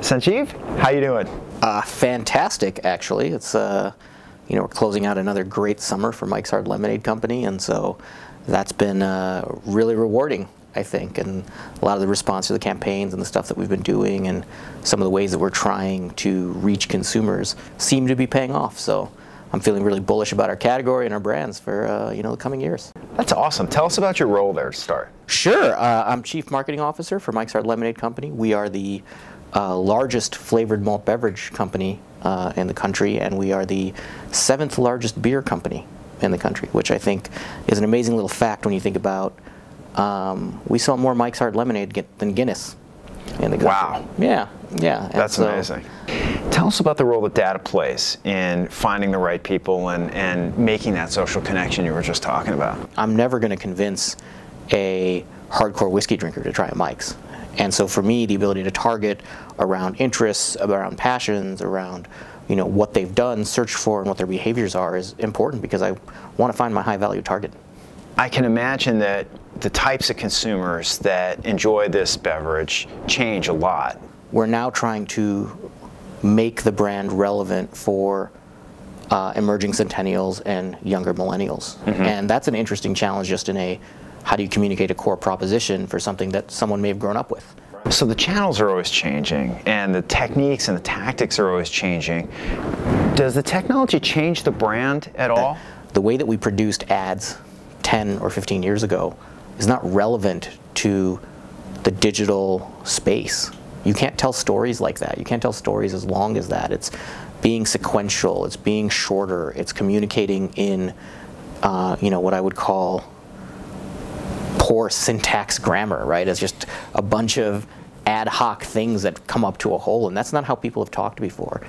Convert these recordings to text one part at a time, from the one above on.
Sanjiv, how you doing? Fantastic, actually. It's we're closing out another great summer for Mike's Hard Lemonade Company, and so that's been really rewarding, I think. And a lot of the response to the campaigns and the stuff that we've been doing, and some of the ways that we're trying to reach consumers, seem to be paying off. So I'm feeling really bullish about our category and our brands for the coming years. That's awesome. Tell us about your role there to start. Sure. I'm Chief Marketing Officer for Mike's Hard Lemonade Company. We are the largest flavored malt beverage company in the country, and we are the 7th largest beer company in the country, which I think is an amazing little fact when you think about we sell more Mike's Hard Lemonade than Guinness in the country. Wow. Yeah. That's amazing. Tell us about the role that data plays in finding the right people and making that social connection you were just talking about. I'm never going to convince a hardcore whiskey drinker to try a Mike's. And so for me, the ability to target around interests, around passions, around what they've done, search for, and what their behaviors are is important, because I want to find my high-value target. I can imagine that the types of consumers that enjoy this beverage change a lot. We're now trying to make the brand relevant for emerging centennials and younger millennials. Mm-hmm. And that's an interesting challenge, just in a how do you communicate a core proposition for something that someone may have grown up with. So the channels are always changing, and the techniques and the tactics are always changing. Does the technology change the brand at all? The way that we produced ads 10 or 15 years ago is not relevant to the digital space. You can't tell stories like that. You can't tell stories as long as that. It's being sequential, it's being shorter, it's communicating in what I would call poor syntax grammar, right? It's just a bunch of ad hoc things that come up to a whole, and that's not how people have talked before.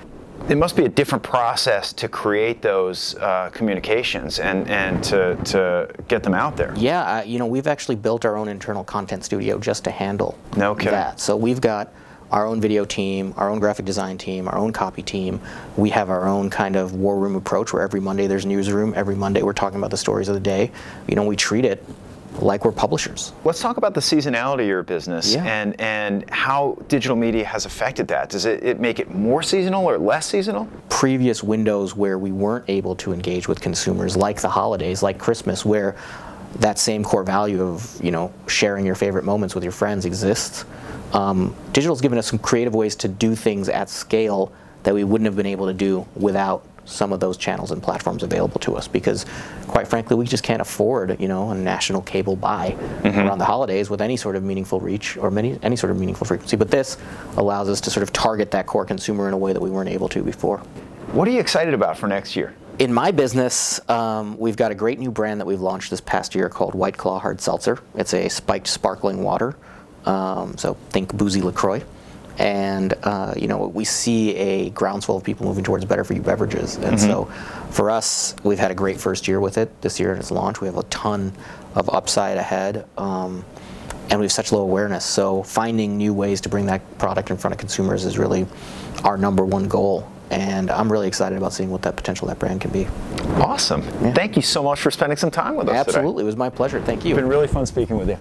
It must be a different process to create those communications and to get them out there. Yeah, we've actually built our own internal content studio just to handle that. So we've got our own video team, our own graphic design team, our own copy team. We have our own kind of war room approach, where every Monday there's newsroom. Every Monday we're talking about the stories of the day. We treat it like we're publishers. Let's talk about the seasonality of your business. Yeah. and how digital media has affected that. Does it make it more seasonal or less seasonal? Previous windows where we weren't able to engage with consumers, like the holidays, like Christmas, where that same core value of sharing your favorite moments with your friends exists. Digital's given us some creative ways to do things at scale that we wouldn't have been able to do without some of those channels and platforms available to us, because quite frankly we just can't afford a national cable buy around the holidays with any sort of meaningful reach or any sort of meaningful frequency. But this allows us to sort of target that core consumer in a way that we weren't able to before. What are you excited about for next year? In my business, we've got a great new brand that we've launched this past year called White Claw Hard Seltzer. It's a spiked sparkling water, so think boozy LaCroix. And we see a groundswell of people moving towards better-for-you beverages. And so for us, we've had a great first year with it this year in its launch. We have a ton of upside ahead, and we have such low awareness. So finding new ways to bring that product in front of consumers is really our #1 goal. And I'm really excited about seeing what that potential that brand can be. Awesome. Yeah. Thank you so much for spending some time with us Absolutely. today. It was my pleasure. Thank you. It's been really fun speaking with you.